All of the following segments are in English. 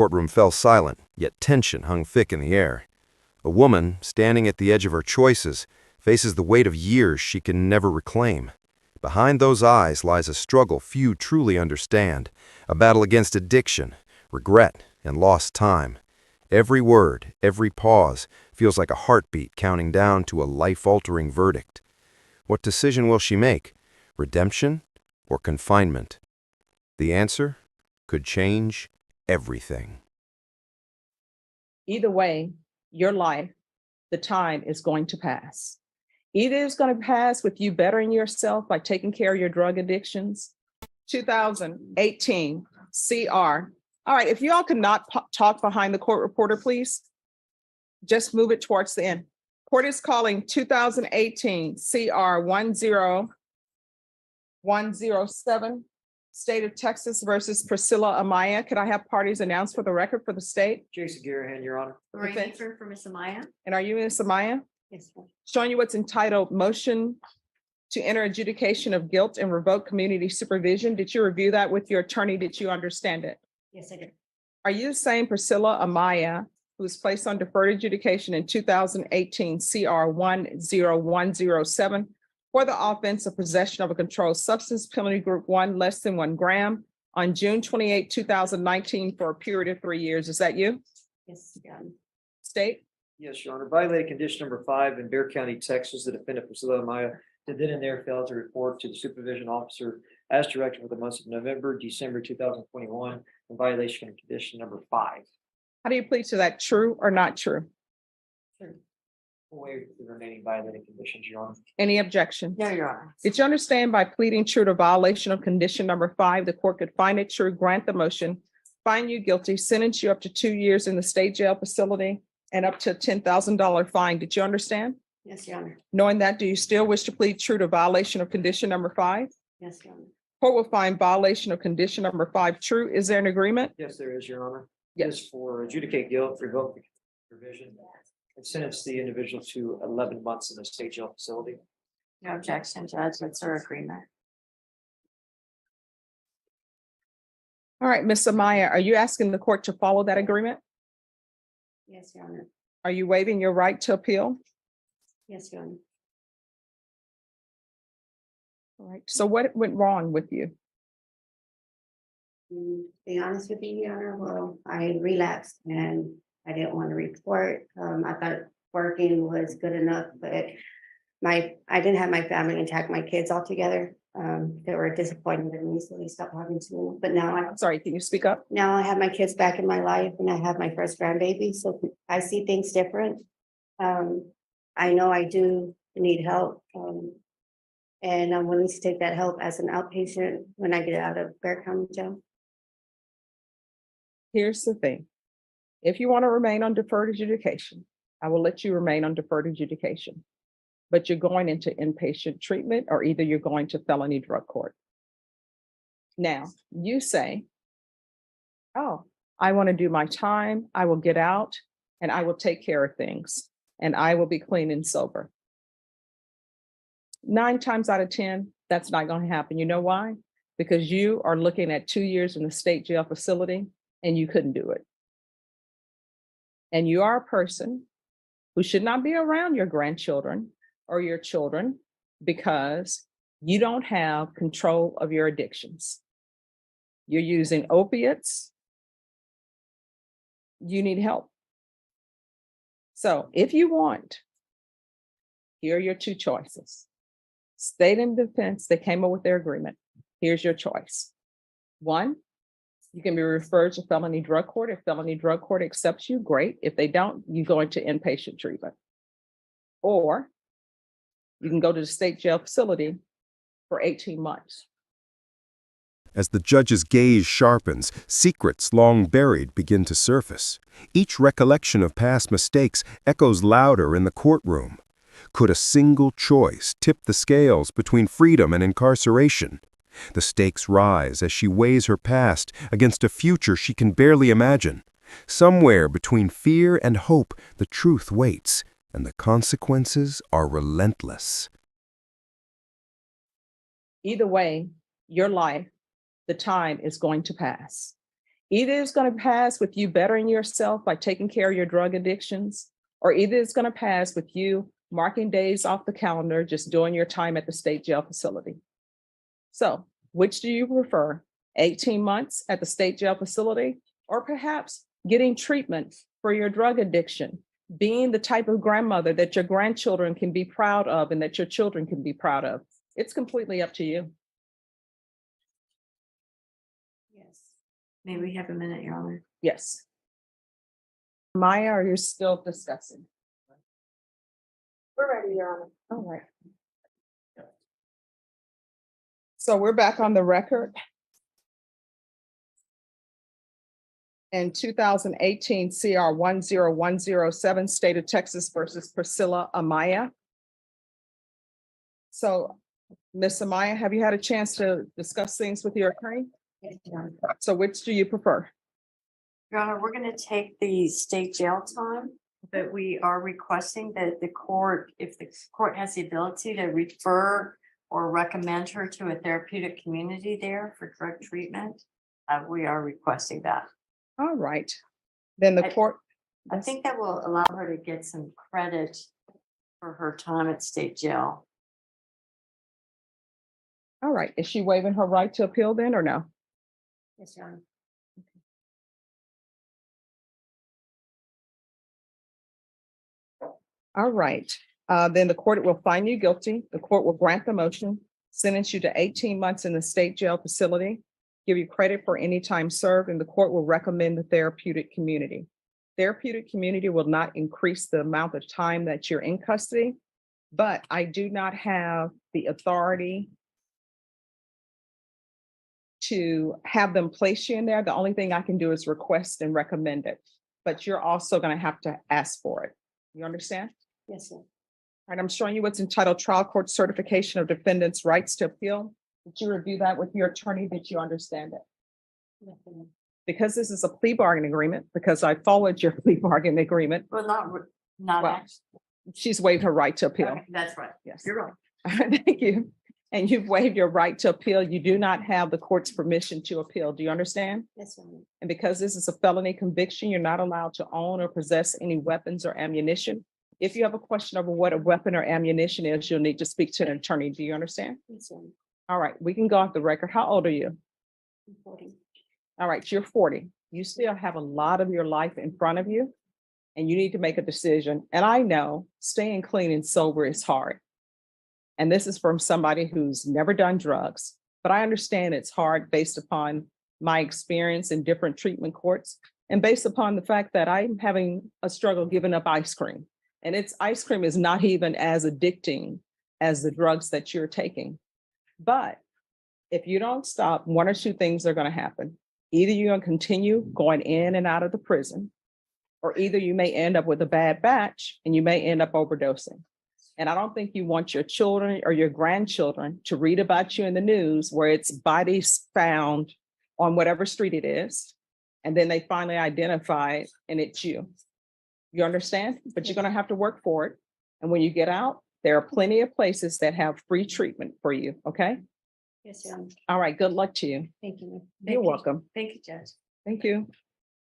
courtroom fell silent, yet tension hung thick in the air. A woman, standing at the edge of her choices, faces the weight of years she can never reclaim. Behind those eyes lies a struggle few truly understand, a battle against addiction, regret, and lost time. Every word, every pause, feels like a heartbeat counting down to a life-altering verdict. What decision will she make? Redemption or confinement? The answer could change everything. Either way, your life, the time is going to pass. Either it's going to pass with you bettering yourself by taking care of your drug addictions. 2018 CR. All right, if y'all could not talk behind the court reporter, please. Just move it towards the end. Court is calling 2018 CR 10107, State of Texas versus Priscilla Amaya. Could I have parties announced for the record for the state? Jason Garahan, Your Honor. Lorraine Eastern for Miss Amaya. And are you Ms. Amaya? Yes, ma'am. Showing you what's entitled Motion to Enter Adjudication of Guilt and Revoke Community Supervision. Did you review that with your attorney? Did you understand it? Yes, I did. Are you the same Priscilla Amaya who was placed on deferred adjudication in 2018 CR 10107 for the offense of possession of a controlled substance, penalty group 1, less than 1 gram, on June 28, 2019 for a period of 3 years? Is that you? Yes, Your Honor. State? Yes, Your Honor. Violated condition number 5 in Bexar County, Texas. The defendant Priscilla Amaya did then and there fail to report to the supervision officer as directed for the months of November, December 2021 in violation of condition number 5. How do you plead to that? True or not true? Sure. Waive the remaining violated conditions, Your Honor. Any objection? No, Your Honor. Did you understand by pleading true to violation of condition number 5, the court could find it true, grant the motion, find you guilty, sentence you up to 2 years in the state jail facility, and up to a $10,000 fine? Did you understand? Yes, Your Honor. Knowing that, do you still wish to plead true to violation of condition number 5? Yes, Your Honor. Court will find violation of condition number 5 true. Is there an agreement? Yes, there is, Your Honor. Yes. Yes, for adjudicate guilt, revoke the provision, and sentence the individual to 11 months in the state jail facility. No objection, Judge. That's our agreement. All right, Ms. Amaya, are you asking the court to follow that agreement? Yes, Your Honor. Are you waiving your right to appeal? Yes, Your Honor. All right, so what went wrong with you? To be honest with you, Your Honor, well, I relapsed and I didn't want to report. I thought working was good enough, but I didn't have my family intact, my kids all together. They were disappointed in me, so they stopped talking to me. But now Sorry, can you speak up? now I have my kids back in my life and I have my first grandbaby, so I see things different. I know I do need help. And I'm willing to take that help as an outpatient when I get out of Bexar County Jail. Here's the thing. If you want to remain on deferred adjudication, I will let you remain on deferred adjudication. But you're going into inpatient treatment, or either you're going to felony drug court. Now, you say, oh, I want to do my time, I will get out, and I will take care of things, and I will be clean and sober. 9 times out of 10, that's not going to happen. You know why? Because you are looking at 2 years in the state jail facility, and you couldn't do it. And you are a person who should not be around your grandchildren or your children because you don't have control of your addictions. You're using opiates. You need help. So if you want, here are your 2 choices. State and defense, they came up with their agreement. Here's your choice. 1, you can be referred to felony drug court. If felony drug court accepts you, great. If they don't, you go into inpatient treatment. Or you can go to the state jail facility for 18 months. As the judge's gaze sharpens, secrets long buried begin to surface. Each recollection of past mistakes echoes louder in the courtroom. Could a single choice tip the scales between freedom and incarceration? The stakes rise as she weighs her past against a future she can barely imagine. Somewhere between fear and hope, the truth waits, and the consequences are relentless. Either way, your life, the time is going to pass. Either it's going to pass with you bettering yourself by taking care of your drug addictions, or either it's going to pass with you marking days off the calendar, just doing your time at the state jail facility. So, which do you prefer? 18 months at the state jail facility, or perhaps getting treatment for your drug addiction, being the type of grandmother that your grandchildren can be proud of and that your children can be proud of? It's completely up to you. Yes. May we have a minute, Your Honor? Yes. Maya, are you still discussing? We're ready, Your Honor. All right. So we're back on the record. In 2018 CR 10107, State of Texas versus Priscilla Amaya. So, Ms. Amaya, have you had a chance to discuss things with your attorney? Yes, Your Honor. So which do you prefer? Your Honor, we're going to take the state jail time, but we are requesting that the court, if the court has the ability to refer or recommend her to a therapeutic community there for drug treatment, we are requesting that. All right. Then the court. I think that will allow her to get some credit for her time at state jail. All right. Is she waiving her right to appeal then or no? Yes, Your Honor. All right. Then the court will find you guilty. The court will grant the motion, sentence you to 18 months in the state jail facility, give you credit for any time served, and the court will recommend the therapeutic community. Therapeutic community will not increase the amount of time that you're in custody, but I do not have the authority to have them place you in there. The only thing I can do is request and recommend it, but you're also going to have to ask for it. You understand? Yes, sir. All right, I'm showing you what's entitled Trial Court Certification of Defendant's Rights to Appeal. Did you review that with your attorney? Did you understand it? Yes, Your Honor. Because this is a plea bargaining agreement, because I followed your plea bargaining agreement, Well, not Well, actually. she's waived her right to appeal. Okay, that's right. Yes. You're right. Thank you. And you've waived your right to appeal. You do not have the court's permission to appeal. Do you understand? Yes, Your Honor. And because this is a felony conviction, you're not allowed to own or possess any weapons or ammunition. If you have a question over what a weapon or ammunition is, you'll need to speak to an attorney. Do you understand? Yes, Your Honor. All right, we can go off the record. How old are you? I'm 40. All right, you're 40. You still have a lot of your life in front of you, and you need to make a decision. And I know staying clean and sober is hard. And this is from somebody who's never done drugs, but I understand it's hard based upon my experience in different treatment courts and based upon the fact that I'm having a struggle giving up ice cream. And ice cream is not even as addicting as the drugs that you're taking. But if you don't stop, one or two things are going to happen. Either you're going to continue going in and out of the prison, or either you may end up with a bad batch and you may end up overdosing. And I don't think you want your children or your grandchildren to read about you in the news where it's bodies found on whatever street it is, and then they finally identify it and it's you. You understand? But you're going to have to work for it. And when you get out, there are plenty of places that have free treatment for you. Okay. Yes, Your Honor. All right. Good luck to you. Thank you. You're welcome. Thank you, Judge. Thank you.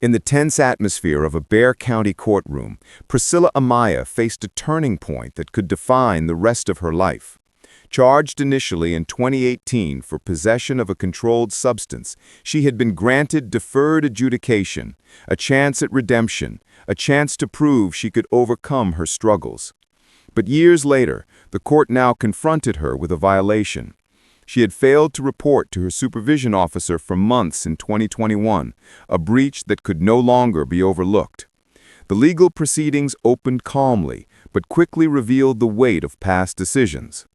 In the tense atmosphere of a Bexar County courtroom, Priscilla Amaya faced a turning point that could define the rest of her life. Charged initially in 2018 for possession of a controlled substance, she had been granted deferred adjudication, a chance at redemption, a chance to prove she could overcome her struggles. But years later, the court now confronted her with a violation. She had failed to report to her supervision officer for months in 2021, a breach that could no longer be overlooked. The legal proceedings opened calmly, but quickly revealed the weight of past decisions.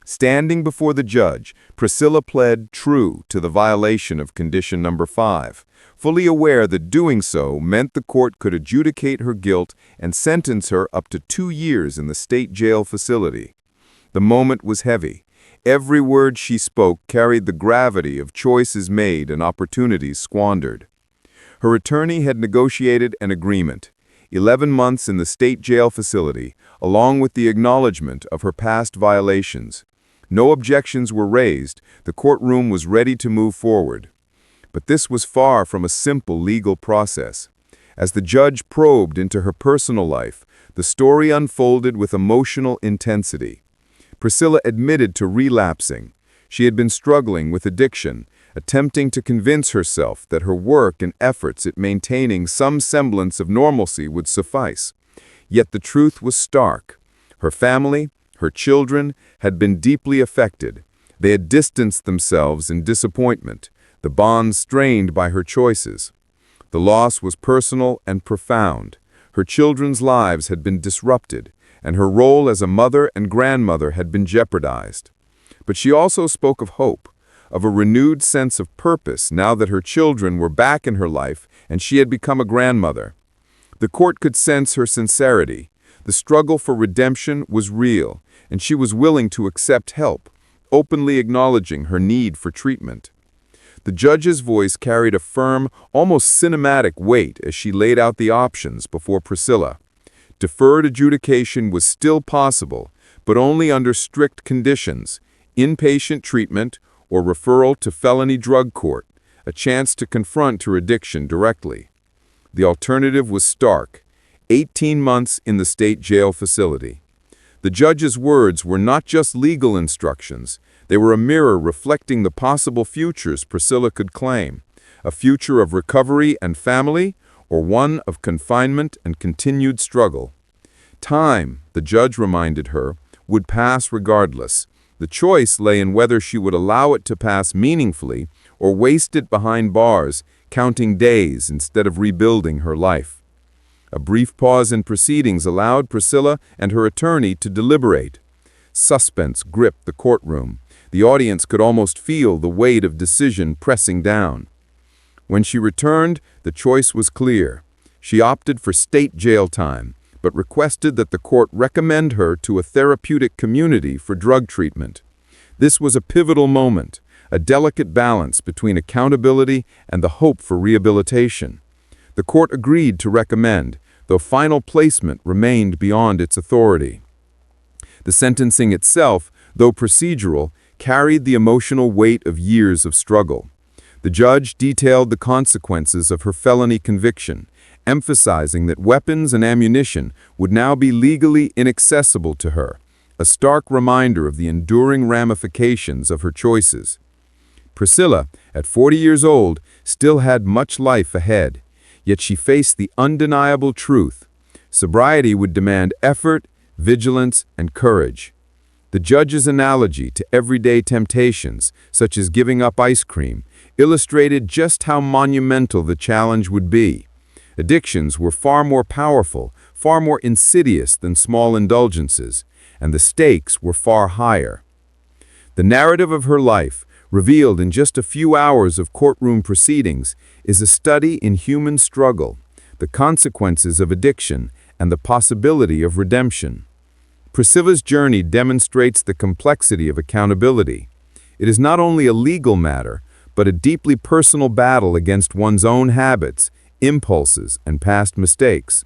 Standing before the judge, Priscilla pled true to the violation of condition number 5, fully aware that doing so meant the court could adjudicate her guilt and sentence her up to 2 years in the state jail facility. The moment was heavy. Every word she spoke carried the gravity of choices made and opportunities squandered. Her attorney had negotiated an agreement, 11 months in the state jail facility, along with the acknowledgement of her past violations. No objections were raised. The courtroom was ready to move forward. But this was far from a simple legal process. As the judge probed into her personal life, the story unfolded with emotional intensity. Priscilla admitted to relapsing. She had been struggling with addiction, attempting to convince herself that her work and efforts at maintaining some semblance of normalcy would suffice. Yet the truth was stark. Her family, her children, had been deeply affected. They had distanced themselves in disappointment, the bonds strained by her choices. The loss was personal and profound. Her children's lives had been disrupted, and her role as a mother and grandmother had been jeopardized. But she also spoke of hope, of a renewed sense of purpose now that her children were back in her life and she had become a grandmother. The court could sense her sincerity. The struggle for redemption was real, and she was willing to accept help, openly acknowledging her need for treatment. The judge's voice carried a firm, almost cinematic weight as she laid out the options before Priscilla. Deferred adjudication was still possible, but only under strict conditions: inpatient treatment or referral to felony drug court, a chance to confront her addiction directly. The alternative was stark: 18 months in the state jail facility. The judge's words were not just legal instructions. They were a mirror reflecting the possible futures Priscilla could claim: a future of recovery and family, or one of confinement and continued struggle. Time, the judge reminded her, would pass regardless. The choice lay in whether she would allow it to pass meaningfully or waste it behind bars, counting days instead of rebuilding her life. A brief pause in proceedings allowed Priscilla and her attorney to deliberate. Suspense gripped the courtroom. The audience could almost feel the weight of decision pressing down. When she returned, the choice was clear. She opted for state jail time, but requested that the court recommend her to a therapeutic community for drug treatment. This was a pivotal moment, a delicate balance between accountability and the hope for rehabilitation. The court agreed to recommend, though final placement remained beyond its authority. The sentencing itself, though procedural, carried the emotional weight of years of struggle. The judge detailed the consequences of her felony conviction, emphasizing that weapons and ammunition would now be legally inaccessible to her, a stark reminder of the enduring ramifications of her choices. Priscilla, at 40 years old, still had much life ahead, yet she faced the undeniable truth: sobriety would demand effort, vigilance, and courage. The judge's analogy to everyday temptations, such as giving up ice cream, illustrated just how monumental the challenge would be. Addictions were far more powerful, far more insidious than small indulgences, and the stakes were far higher. The narrative of her life, revealed in just a few hours of courtroom proceedings, is a study in human struggle, the consequences of addiction, and the possibility of redemption. Priscilla's journey demonstrates the complexity of accountability. It is not only a legal matter, but a deeply personal battle against one's own habits, impulses, and past mistakes.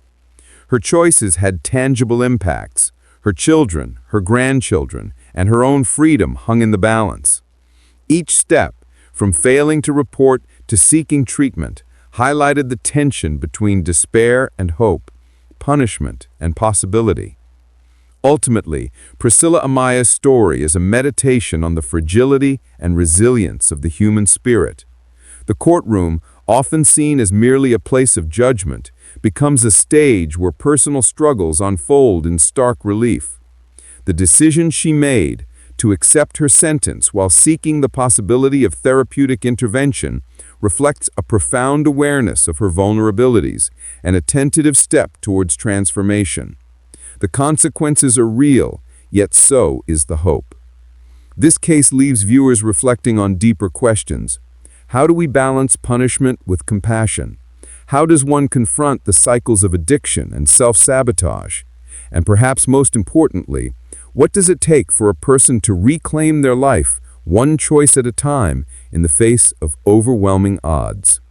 Her choices had tangible impacts. Her children, her grandchildren, and her own freedom hung in the balance. Each step, from failing to report to seeking treatment, highlighted the tension between despair and hope, punishment and possibility. Ultimately, Priscilla Amaya's story is a meditation on the fragility and resilience of the human spirit. The courtroom, often seen as merely a place of judgment, becomes a stage where personal struggles unfold in stark relief. The decision she made to accept her sentence while seeking the possibility of therapeutic intervention reflects a profound awareness of her vulnerabilities and a tentative step towards transformation. The consequences are real, yet so is the hope. This case leaves viewers reflecting on deeper questions. How do we balance punishment with compassion? How does one confront the cycles of addiction and self-sabotage? And perhaps most importantly, what does it take for a person to reclaim their life, one choice at a time, in the face of overwhelming odds?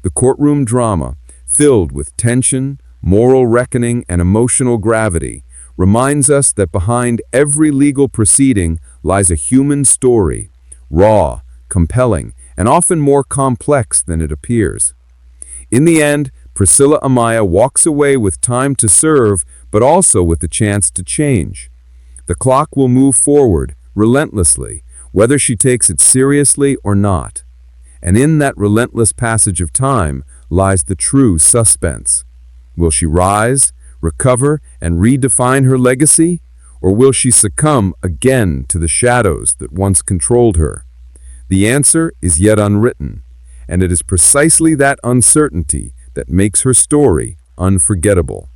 The courtroom drama, filled with tension, moral reckoning, and emotional gravity, reminds us that behind every legal proceeding lies a human story, raw, compelling, and often more complex than it appears. In the end, Priscilla Amaya walks away with time to serve, but also with the chance to change. The clock will move forward, relentlessly, whether she takes it seriously or not. And in that relentless passage of time lies the true suspense. Will she rise, recover, and redefine her legacy? Or will she succumb again to the shadows that once controlled her? The answer is yet unwritten, and it is precisely that uncertainty that makes her story unforgettable.